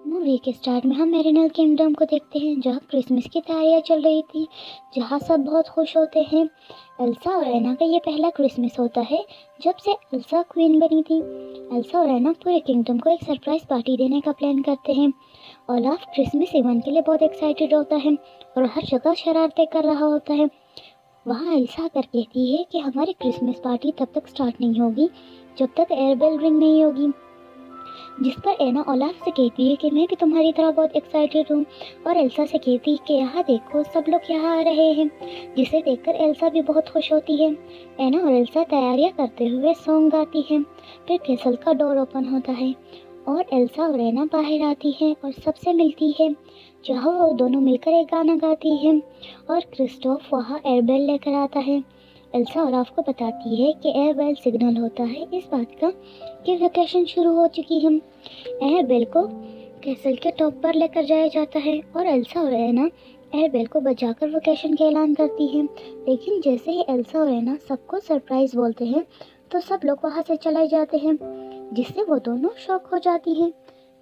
Movie के start में हम मेरिनल किंगडम को देखते हैं, जहाँ क्रिसमस की तैयारियां चल रही थी, जहाँ सब बहुत खुश होते हैं। एल्सा और एना का ये पहला क्रिसमस होता है जब से एल्सा क्वीन बनी थी। एल्सा और एना पूरे किंगडम को एक सरप्राइज पार्टी देने का प्लान करते हैं। ओलाफ क्रिसमस इवेंट के लिए बहुत एक्साइटेड होता है और हर जगह शरारतें कर रहा होता है। वहाँ एल्सा आकर कहती है कि हमारी क्रिसमस पार्टी तब तक स्टार्ट नहीं होगी जब तक एयरबेल रिंग नहीं होगी। जिस पर एना ओलाफ से कहती है कि मैं भी तुम्हारी तरह बहुत एक्साइटेड हूँ, और एल्सा से कहती है कि यहाँ देखो सब लोग यहाँ आ रहे हैं, जिसे देखकर एल्सा भी बहुत खुश होती है। एना और एल्सा तैयारियाँ करते हुए सॉन्ग गाती हैं। फिर कैसल का डोर ओपन होता है और एल्सा और एना बाहर आती हैं और सबसे मिलती है, जहाँ वो दोनों मिलकर एक गाना गाती हैं और क्रिस्टोफ वहाँ एयरबेल लेकर आता है। एल्सा ओलाफ को बताती है कि एयरबेल सिग्नल होता है इस बात का कि वेकेशन शुरू हो चुकी है। एयरबेल को कैसल के टॉप पर लेकर जाया जाता है और एल्सा और एना एयरबेल को बजाकर वेकेशन का ऐलान करती हैं। लेकिन जैसे ही एल्सा और एना सबको सरप्राइज बोलते हैं तो सब लोग वहाँ से चले जाते हैं, जिससे वो दोनों शॉक हो जाती हैं।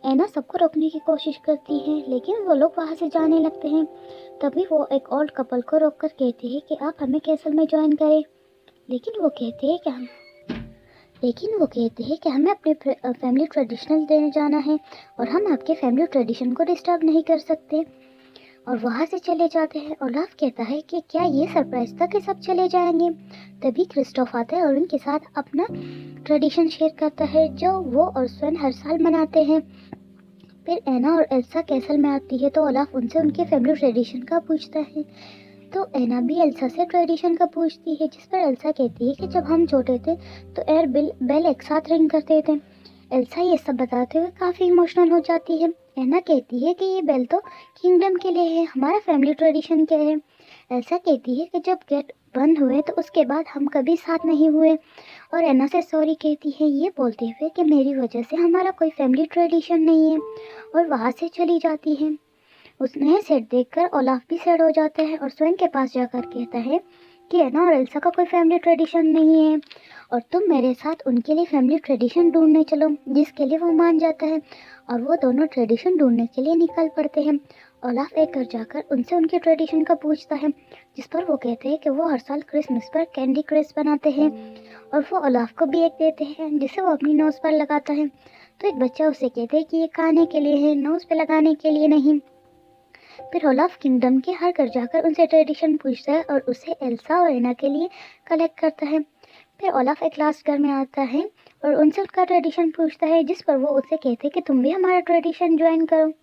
एना सबको रोकने की कोशिश करती है, लेकिन वो लोग वहाँ से जाने लगते हैं। तभी वो एक ओल्ड कपल को रोककर कहती है कि आप हमें कैसल में ज्वाइन करें, लेकिन वो कहते हैं कि हमें अपने फैमिली ट्रेडिशनल देने जाना है और हम आपके फैमिली ट्रेडिशन को डिस्टर्ब नहीं कर सकते। और वहाँ से चले जाते हैं। ओलाफ कहता है कि क्या ये सरप्राइज था कि सब चले जाएंगे। तभी क्रिस्टोफ आता है और उनके साथ अपना ट्रेडिशन शेयर करता है जो वो और स्वेन हर साल मनाते हैं। फिर एना और एल्सा कैसल में आती है तो ओलाफ उनसे उनके फैमिली ट्रेडिशन का पूछता है। तो एना भी एल्सा से ट्रेडिशन का पूछती है, जिस पर एल्सा कहती है कि जब हम छोटे थे तो एयर बेल एक साथ रिंग करते थे। एल्सा ये सब बताते हुए काफ़ी इमोशनल हो जाती है। एना कहती है कि ये बेल तो किंगडम के लिए है, हमारा फैमिली ट्रेडिशन क्या है। एल्सा कहती है कि जब गेट बंद हुए तो उसके बाद हम कभी साथ नहीं हुए, और एना से सॉरी कहती है, ये बोलते हुए कि मेरी वजह से हमारा कोई फैमिली ट्रेडिशन नहीं है, और वहाँ से चली जाती है। उस नए सेट देखकर ओलाफ भी सैड हो जाता है और स्वेन के पास जाकर कहता है कि एना और एल्सा का कोई फैमिली ट्रेडिशन नहीं है और तुम मेरे साथ उनके लिए फैमिली ट्रेडिशन ढूंढने चलो, जिसके लिए वो मान जाता है और वो दोनों ट्रेडिशन ढूंढने के लिए निकल पड़ते हैं। ओलाफ एक घर जाकर उनसे उनके ट्रेडिशन का पूछता है, जिस पर वो कहते हैं कि वो हर साल क्रिसमस पर कैंडी क्रिस्प बनाते हैं और वो ओलाफ को भी एक देते हैं जिसे वो अपनी नोज़ पर लगाता है। तो एक बच्चा उसे कहते हैं कि ये खाने के लिए है, नोज़ पे लगाने के लिए नहीं। फिर ओलाफ किंगडम के हर घर जाकर उनसे ट्रेडिशन पूछता है और उसे एल्सा और एना के लिए कलेक्ट करता है। फिर ओलाफ एक लास्ट घर में आता है और उनसे उसका ट्रेडिशन पूछता है, जिस पर वो उसे कहते हैं कि तुम भी हमारा ट्रेडिशन ज्वाइन करो।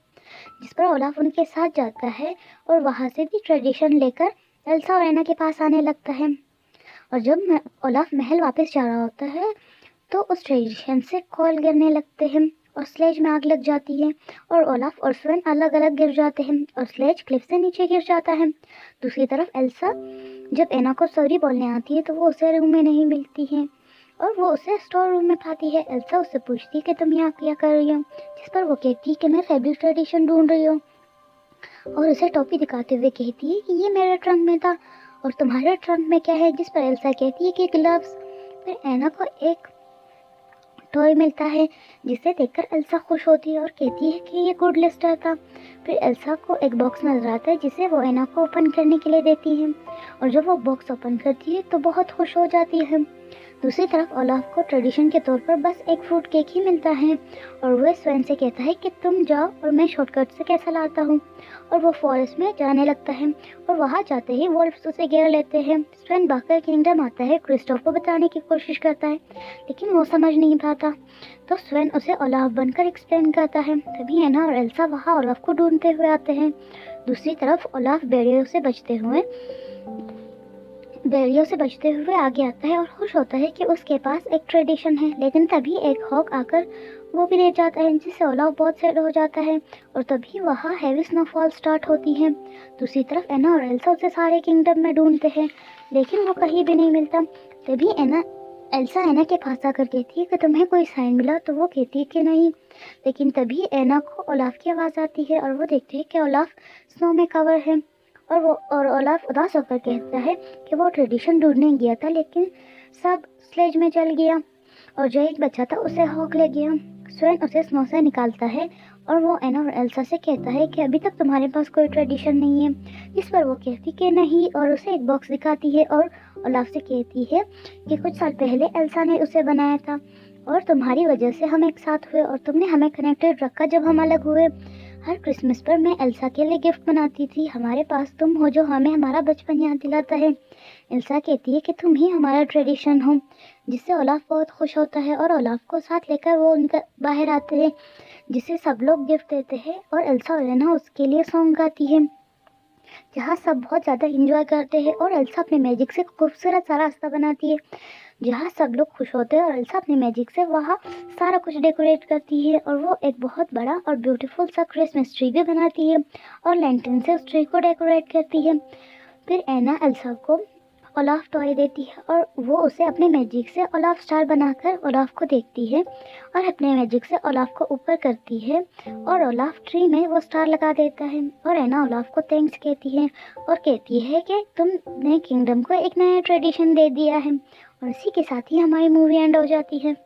जिस पर ओलाफ उनके साथ जाता है और वहाँ से भी ट्रेडिशन लेकर एल्सा और एना के पास आने लगता है। और जब ओलाफ महल वापस जा रहा होता है तो उस ट्रेडिशन से कॉल गिरने लगते हैं और स्लेज में आग लग जाती है और ओलाफ और स्वेन अलग अलग गिर जाते हैं और स्लेज क्लिफ से नीचे गिर जाता है। दूसरी तरफ एल्सा जब एना को सॉरी बोलने आती है तो वो उसे रूम में नहीं मिलती है और वो उसे स्टोर रूम में पाती है। एल्सा उससे पूछती है कि तुम यहाँ क्या कर रही हो, जिस पर वो कहती है कि मैं फैब्रिक ट्रेडिशन ढूंढ रही हूँ, और उसे टोपी दिखाते हुए कहती है कि ये मेरे ट्रंक में था और तुम्हारे ट्रंक में क्या है, जिस पर एल्सा कहती है कि ग्लव्स। फिर एना को एक टॉय मिलता है जिसे देखकर एल्सा खुश होती है और कहती है कि ये गुड लिस्टर था। फिर एल्सा को एक बॉक्स नजर आता है जिसे वो एना को ओपन करने के लिए देती है और जब वो बॉक्स ओपन करती है तो बहुत खुश हो जाती है। दूसरी तरफ ओलाफ को ट्रेडिशन के तौर पर बस एक फ्रूट केक ही मिलता है और वह स्वेन से कहता है कि तुम जाओ और मैं शॉर्टकट से कैसा लाता हूँ, और वो फॉरेस्ट में जाने लगता है और वहाँ जाते ही वोल्फ्स उसे घेर लेते हैं। स्वेन भागकर किंगडम आता है, क्रिस्टोफ को बताने की कोशिश करता है लेकिन वो समझ नहीं पाता, तो स्वेन उसे ओलाफ बनकर एक्सप्लेन करता है। तभी एना और एल्सा वहाँ ओलाफ को ढूंढते हुए आते हैं। दूसरी तरफ ओलाफ बेरियों से बचते हुए आगे आता है और खुश होता है कि उसके पास एक ट्रेडिशन है, लेकिन तभी एक हॉक आकर वो भी ले जाता है, जिससे ओलाफ बहुत सैड हो जाता है और तभी वहाँ हैवी स्नोफॉल स्टार्ट होती है। दूसरी तरफ एना और एल्सा उसे सारे किंगडम में ढूंढते हैं लेकिन वो कहीं भी नहीं मिलता। तभी एल्सा एना के पास आकर कहती है कि तुम्हें कोई साइन मिला, तो वो कहती है कि नहीं। लेकिन तभी एना को ओलाफ की आवाज़ आती है और वो देखते हैं कि ओलाफ स्नो में कवर है और ओलाफ उदास होकर कहता है कि वो ट्रेडिशन ढूंढने गया था लेकिन सब स्लेज में चल गया और जो एक बच्चा था उसे हॉक ले गया। स्वेन उसे स्नो से निकालता है और वो एना और एल्सा से कहता है कि अभी तक तुम्हारे पास कोई ट्रेडिशन नहीं है, जिस पर वो कहती कि नहीं, और उसे एक बॉक्स दिखाती है और ओलाफ से कहती है कि कुछ साल पहले एल्सा ने उसे बनाया था और तुम्हारी वजह से हम एक साथ हुए और तुमने हमें कनेक्टेड रखा जब हम अलग हुए। हर क्रिसमस पर मैं एल्सा के लिए गिफ्ट बनाती थी, हमारे पास तुम हो जो हमें हमारा बचपन याद दिलाता है। एल्सा कहती है कि तुम ही हमारा ट्रेडिशन हो, जिससे ओलाफ बहुत खुश होता है और ओलाफ को साथ लेकर वो उनका बाहर आते हैं, जिसे सब लोग गिफ्ट देते हैं और एल्सा और एना उसके लिए सॉन्ग गाती है, जहाँ सब बहुत ज़्यादा इंजॉय करते हैं और एल्सा अपने मैजिक से खूबसूरत सा रास्ता बनाती है, जहाँ सब लोग खुश होते हैं और एल्सा अपने मैजिक से वहाँ सारा कुछ डेकोरेट करती है और वो एक बहुत बड़ा और ब्यूटीफुल सा क्रिसमस ट्री भी बनाती है और लैंटर्न से उस ट्री को डेकोरेट करती है। फिर एना एल्सा को ओलाफ टॉय देती है और वो उसे अपने मैजिक से ओलाफ स्टार बनाकर ओलाफ को देखती है और अपने मैजिक से ओलाफ को ऊपर करती है और ओलाफ ट्री में वो स्टार लगा देता है और एना ओलाफ को थैंक्स कहती है और कहती है कि तुमने किंगडम को एक नया ट्रेडिशन दे दिया है। और इसी के साथ ही हमारी मूवी एंड हो जाती है।